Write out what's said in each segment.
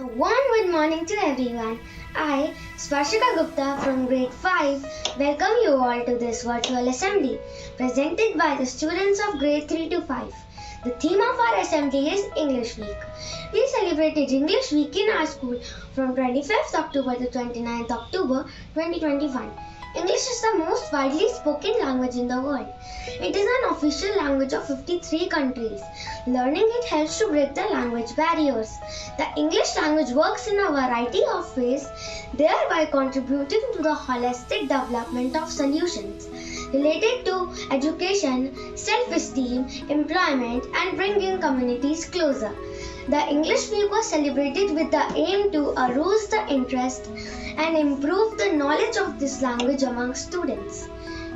A warm good morning to everyone. I, Sparshika Gupta from grade 5, welcome you all to this virtual assembly presented by the students of grade 3 to 5. The theme of our assembly is English Week. We celebrated English Week in our school from 25th October to 29th October 2021. English is the most widely spoken language in the world. It is an official language of 53 countries. Learning it helps to break the language barriers. The English language works in a variety of ways, thereby contributing to the holistic development of solutions related to education, self-esteem, employment, and bringing communities closer. The English Week was celebrated with the aim to arouse the interest and improve the knowledge of this language among students.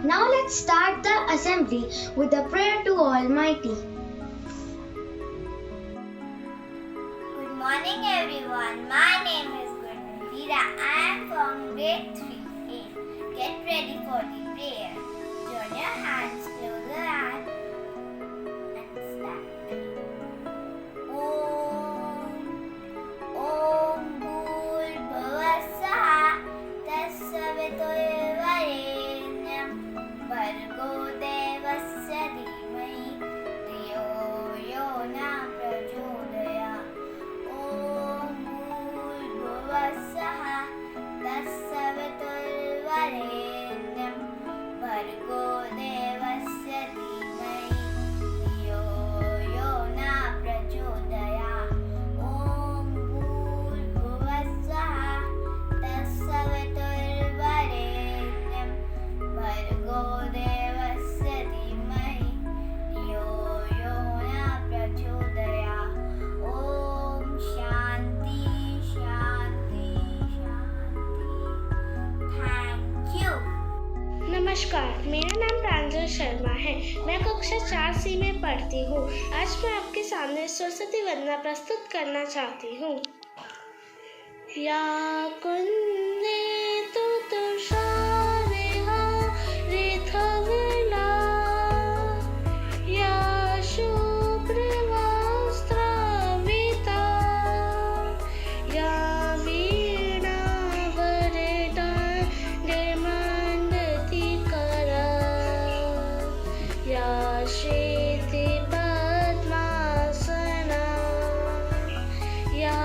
Now let's start the assembly with a prayer to Almighty. Good morning everyone. My name is Gurneera. I am from grade 3A. Get ready for the prayer. Join your hands closer and start. Om Bhurbhuvassaha Tassaviturvarenyam Bhargo Devasya Dhimahi Dhiyo Yo Na Prachodaya. Om Bhurbhuvassaha Tassaviturvarenyam Bhargo Devasya Dhimahi Dhiyo Yo Na Prachodaya. Om Bhurbhuvassaha Tassaviturvarenyam Bhargo Devasya Dhimahi Dhiyo Yo Na Prachodaya. Om Shanti Shanti Shanti. Thank you. नमस्कार, मेरा नाम प्रांजल शर्मा है। मैं कक्षा 4C में पढ़ती हूँ। आज मैं आपके सामने सरस्वती वंदना प्रस्तुत करना चाहती हूँ। या कुंदे तो तुषारेहा रिथविला या शुभ्रवस्त्राविता या वीणावरदाण्डमण्डितकरा या श्रीतिपद्मासना या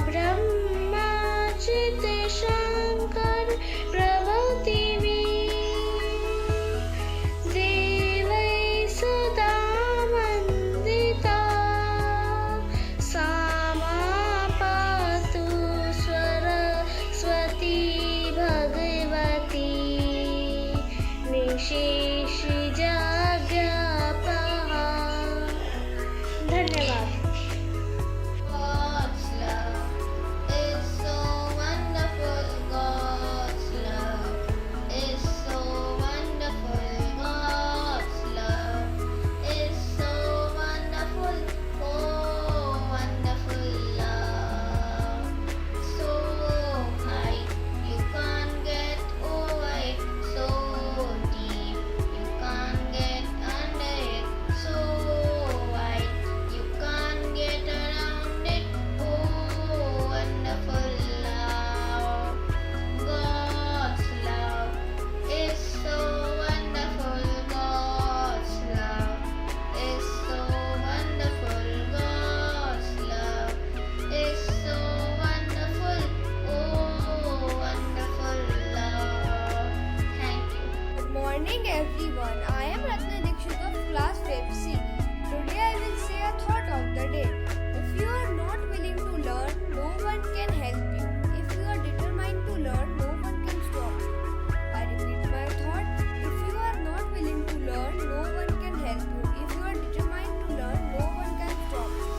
ब्रह्मचित्शङ्कर प्रभृतिवी देवै सदा वन्दिता सा मा पातु सरस्वती भगवती निशेषजगपहा। धन्यवाद। God's love is so wonderful. God's love is so wonderful. God's love is so wonderful. Oh, wonderful love. So high you can't get over it. So deep you can't get under it. So wide you can't get around it. Oh, wonderful love. God's love is so wonderful. God's love is so wonderful. God's love is so wonderful. Oh, wonderful love. Thank you. Good morning everyone. I am Ratna Dikshit of class 5C. Today I will say a thought of the day. If you are not willing to learn, no one can help you. If you are determined to learn, no one can stop you. I repeat my thought. If you are not willing to learn, no one can help you. If you are determined to learn, no one can stop you.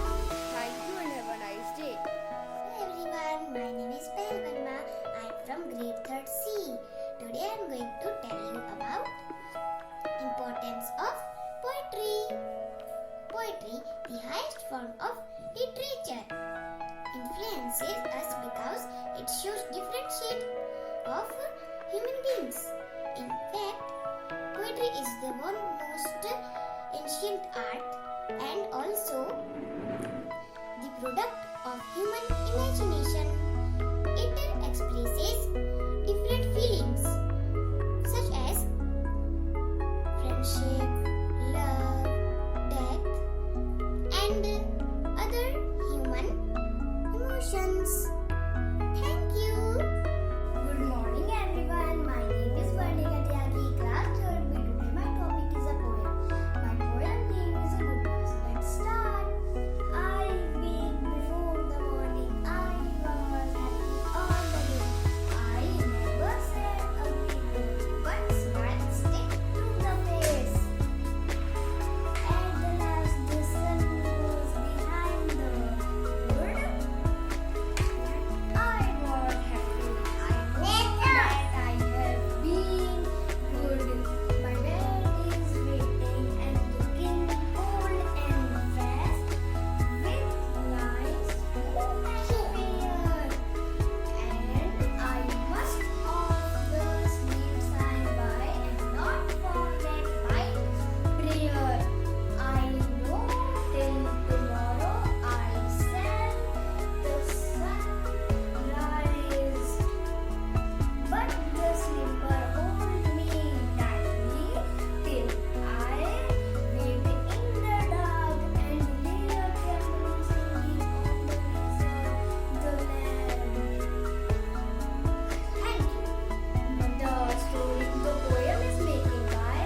Thank you and have a nice day. Hello everyone, my name is Pehel Verma. I am from grade 3rd C. Today I am going to tell you about importance of poetry. Poetry, the highest form of literature, influences us because it shows different shades of human beings. In fact, poetry is the one most ancient art and also the product of human imagination. It expresses different feelings such as friendship, love, death, and other human emotions. Thank you. Good morning everyone. My name is Varnika Tyagi, class 3rd B. Today my topic is a poem. My poem name is a good news. Let's start. I wake before the morning. I was happy all the day. I never said a word, but smile stick to the face. At the last the sun goes behind the wood. I was happy. I know that I have been good. My bed is waiting and looking cold and fast with nice fair. And I must off the sleeves I buy and not forget my prayer. I know till tomorrow I shall the sunrise. But the slipper hold me tightly till I wait in the dark and hear camels singing on the breeze of the land. Thank you. The poem is making by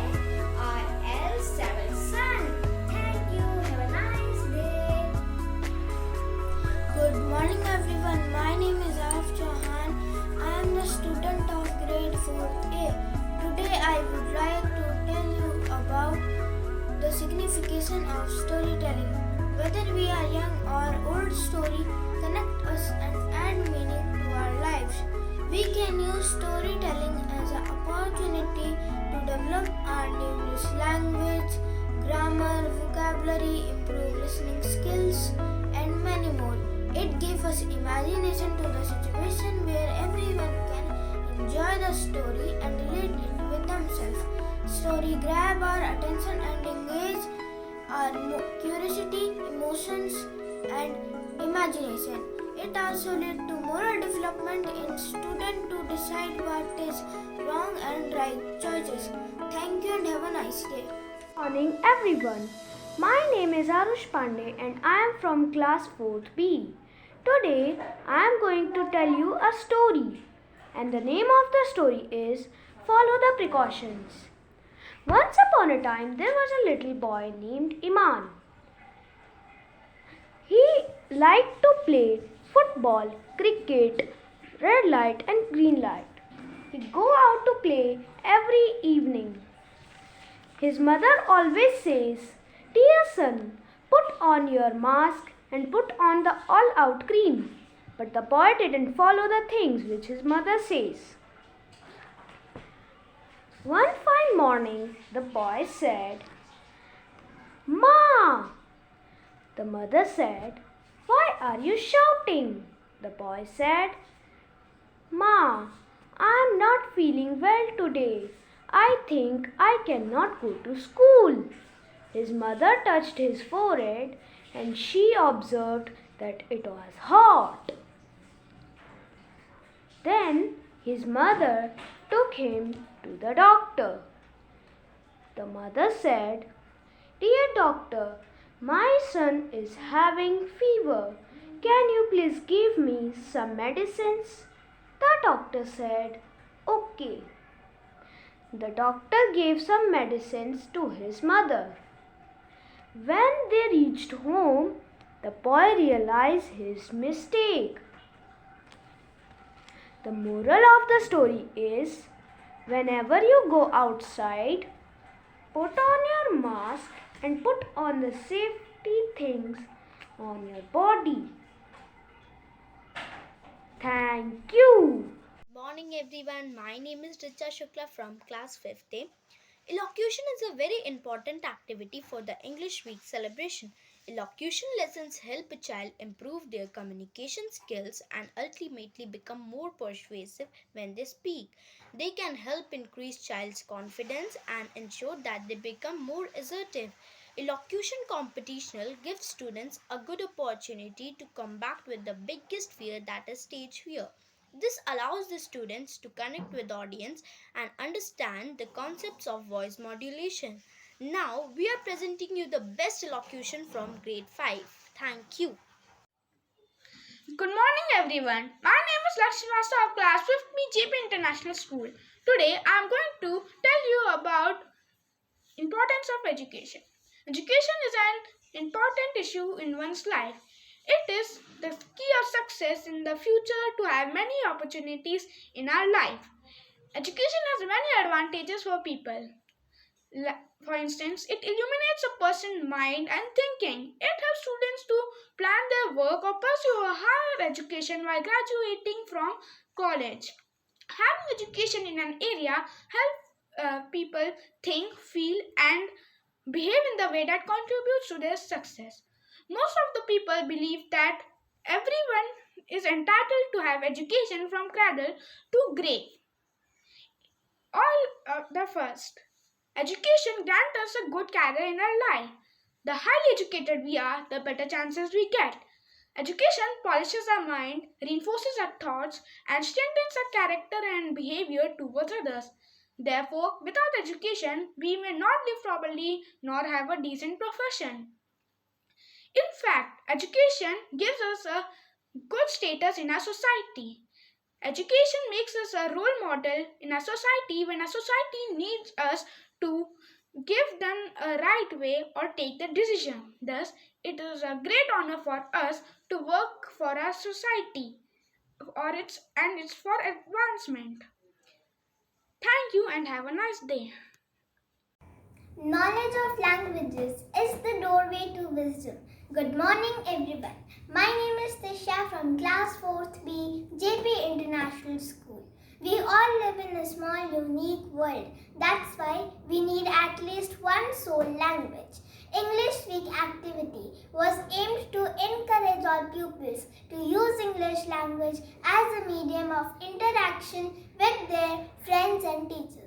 R.L. Stevenson. Thank you. Have a nice day. Good morning everyone. My name is Arif Chauhan. I am the student of grade 4A. Today I would like to tell you about the signification of storytelling. Whether we are young or old, story connect us and add meaning to our lives. We can use storytelling as an opportunity to develop our English language, grammar, vocabulary, improve listening skills, and many more. It gives us imagination to the situation where everyone can enjoy the story and relate it with themselves. Story grab our attention and engage our curiosity, emotions, and imagination. It also leads to moral development in students to decide what is wrong and right choices. Thank you and have a nice day. Morning everyone. My name is Arush Pandey and I am from class 4th B. Today I am going to tell you a story and the name of the story is Follow the Precautions. Once upon a time there was a little boy named Iman. He liked to play football, cricket, red light and green light. He'd go out to play every evening. His mother always says, "Dear son, put on your mask and put on the all-out cream." But the boy didn't follow the things which his mother says. One fine morning, the boy said, "Ma!" The mother said, "Why are you shouting?" The boy said, "Ma, I am not feeling well today. I think I cannot go to school." His mother touched his forehead and she observed that it was hot. Then his mother took him to the doctor. The mother said, "Dear doctor, my son is having fever. Can you please give me some medicines?" The doctor said, "Okay." The doctor gave some medicines to his mother. When they reached home, the boy realized his mistake. The moral of the story is, whenever you go outside, put on your mask and put on the safety things on your body. Thank you. Morning everyone. My name is Richa Shukla from class 5th A. Elocution is a very important activity for the English Week celebration. Elocution lessons help a child improve their communication skills and ultimately become more persuasive when they speak. They can help increase child's confidence and ensure that they become more assertive. Elocution competition gives students a good opportunity to combat with the biggest fear, that is stage fear. This allows the students to connect with the audience and understand the concepts of voice modulation. Now we are presenting you the best elocution from grade 5. Thank you. Good morning everyone. My name is Lakshmi Master of class 5th B JP International School. Today I am going to tell you about importance of education. Education is an important issue in one's life. It is the key of success in the future to have many opportunities in our life. Education has many advantages for people. For instance, it illuminates a person's mind and thinking. It helps students to plan their work or pursue a higher education while graduating from college. Having education in an area helps people think, feel, and behave in the way that contributes to their success. Most of the people believe that everyone is entitled to have education from cradle to grave. The first, education grants us a good career in our life. The highly educated we are, the better chances we get. Education polishes our mind, reinforces our thoughts, and strengthens our character and behavior towards others. Therefore, without education, we may not live properly nor have a decent profession. In fact, education gives us a good status in our society. Education makes us a role model in a society when a society needs us to give them a right way or take the decision. Thus, it is a great honor for us to work for our society and it's for advancement. Thank you and have a nice day. Knowledge of languages is the doorway to wisdom. Good morning, everyone. My name is Tisha from class 4th B, JP International School. We all live in a small, unique world. That's why we need at least one sole language. English Week activity was aimed to encourage all pupils to use English language as a medium of interaction with their friends and teachers.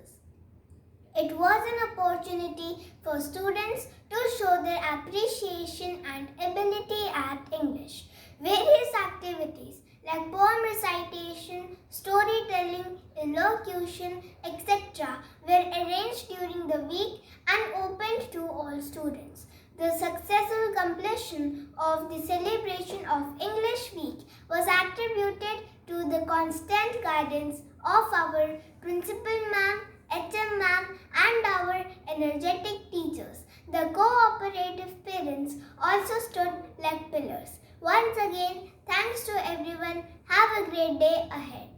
It was an opportunity for students to show their appreciation and ability at English. Various activities like poem recitation, storytelling, elocution, etc. were arranged during the week and opened to all students. The successful completion of the celebration of English Week was attributed to the constant guidance of our principal ma'am, HM ma'am, and our energetic teachers. The cooperative parents also stood like pillars. Once again, thanks to everyone. Have a great day ahead.